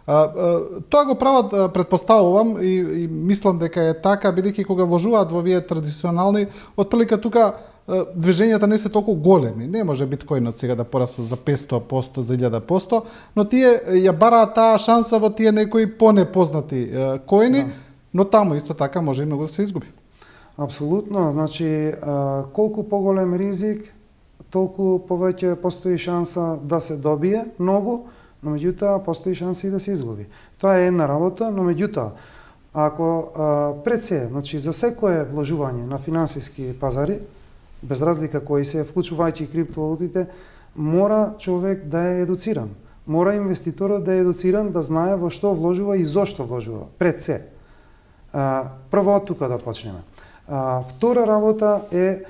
Тоа го прават, претпоставувам и мислам дека е така, бидејќи кога вложуваат во овие традиционални, отприлика тука движењата не се толку големи. Не може биткоинот сега да порасте за 500%, за 1000%, но тие ја бараат таа шанса во тие некои понепознати коини, но таму исто така може и многу да се изгуби. Апсолутно, значи колку поголем ризик, толку повеќе постои шанса да се добие многу, но меѓутоа постои шанса и да се изгуби. Тоа е една работа, но меѓутоа ако пред се, значи за секое вложување на финансиски пазари, без разлика кои се, вклучувајќи криптовалутите, мора човек да е едуциран. Мора инвеститорот да е едуциран, да знае во што вложува и зошто вложува, пред се. Прво од тука да почнеме. Втора работа е,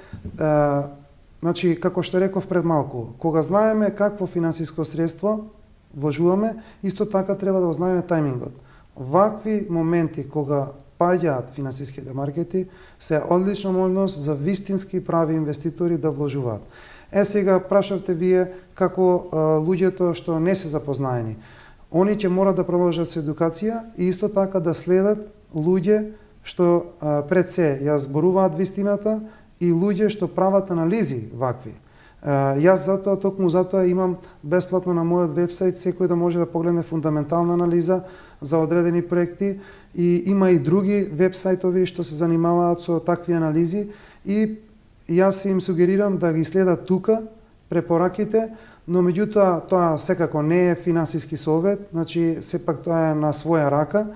значи, како што реков пред малку, кога знаеме какво финансиско средство вложуваме, исто така треба да го знаеме тајмингот. Вакви моменти кога паѓаат финансиските маркети се одлична можност за вистински прави инвеститори да вложуваат. Сега прашавте вие како луѓето што не се запознаени. Они ќе мора да продолжат со едукација и исто така да следат луѓе што пред се ја зборуваат вистината и луѓе што прават анализи вакви. Јас затоа, токму затоа имам бесплатно на мојот вебсайт, секој да може да погледне фундаментална анализа за одредени проекти и има и други вебсајтови што се занимаваат со такви анализи и јас им сугерирам да ги следат тука препораките, но меѓутоа тоа секако не е финансиски совет, значи сепак тоа е на своја рака,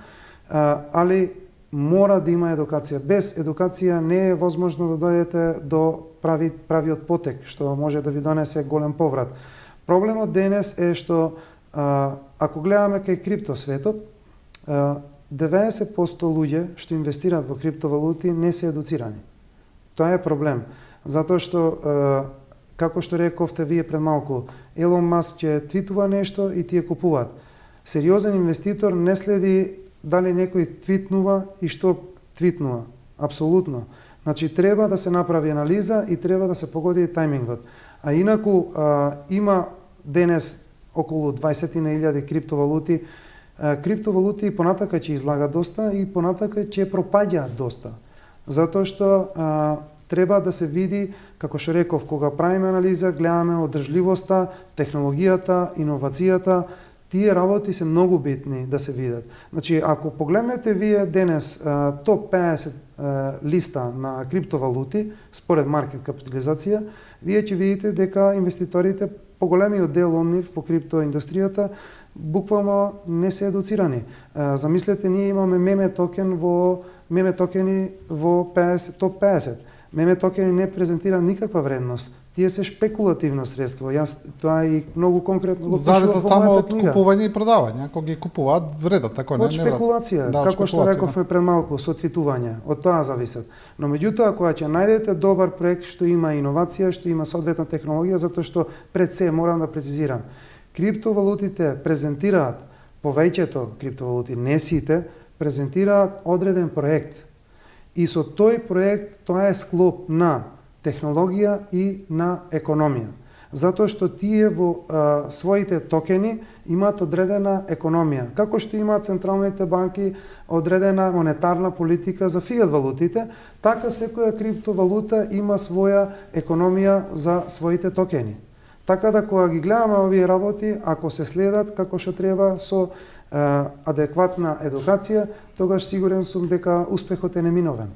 али мора да има едукација. Без едукација не е возможно да дојдете до правиот потек, што може да ви донесе голем поврат. Проблемот денес е што, ако гледаме кај криптосветот, 90% луѓе што инвестираат во криптовалути не се едуцирани. Тоа е проблем. Затоа што, како што рековте вие пред малку, Елон Маск ќе твитува нешто и тие купуваат. Сериозен инвеститор не следи дали некој твитнува и што твитнува. Апсолутно. Значи, треба да се направи анализа и треба да се погоди тајмингот. А инаку, има денес околу 20.000 криптовалути. Криптовалути и понатака ќе излагат доста и понатака ќе пропаѓаат доста. Затоа што треба да се види, како што реков, кога правиме анализа, гледаме одржливоста, технологијата, иновацијата, тие работи се многу битни да се видат. Значи, ако погледнете вие денес топ 50 листа на криптовалути, според маркет капитализација, вие ќе видите дека инвеститорите, поголемиот дел од нив во криптоиндустријата, буквално не се едуцирани. Замислете, ние имаме меме токени во 50, топ 50. Меме токени не презентира никаква вредност. Тие се шпекулативно средство. Јас тоа и многу конкретно го пишував во мојата книга. Зависат само од купување и продавање. Ако ги купуваат, вредат, тако не? Од шпекулација, да, како што рековме пред малку, со твитување. Од тоа зависат. Но меѓутоа, кога ќе најдете добар проект што има иновација, што има соодветна технологија, затоа што пред се морам да прецизирам. Криптовалутите презентираат, повеќето криптовалути, не сите, презентираат одреден проект. И со тој проект, тоа е склоп на технологија и на економија. Затоа што тие во своите токени имаат одредена економија. Како што имаат централните банки одредена монетарна политика за фиат валутите, така секоја криптовалута има своја економија за своите токени. Така да кога ги гледаме овие работи, ако се следат како што треба со адекватна едукација, тогаш сигурен сум дека успехот е неминовен.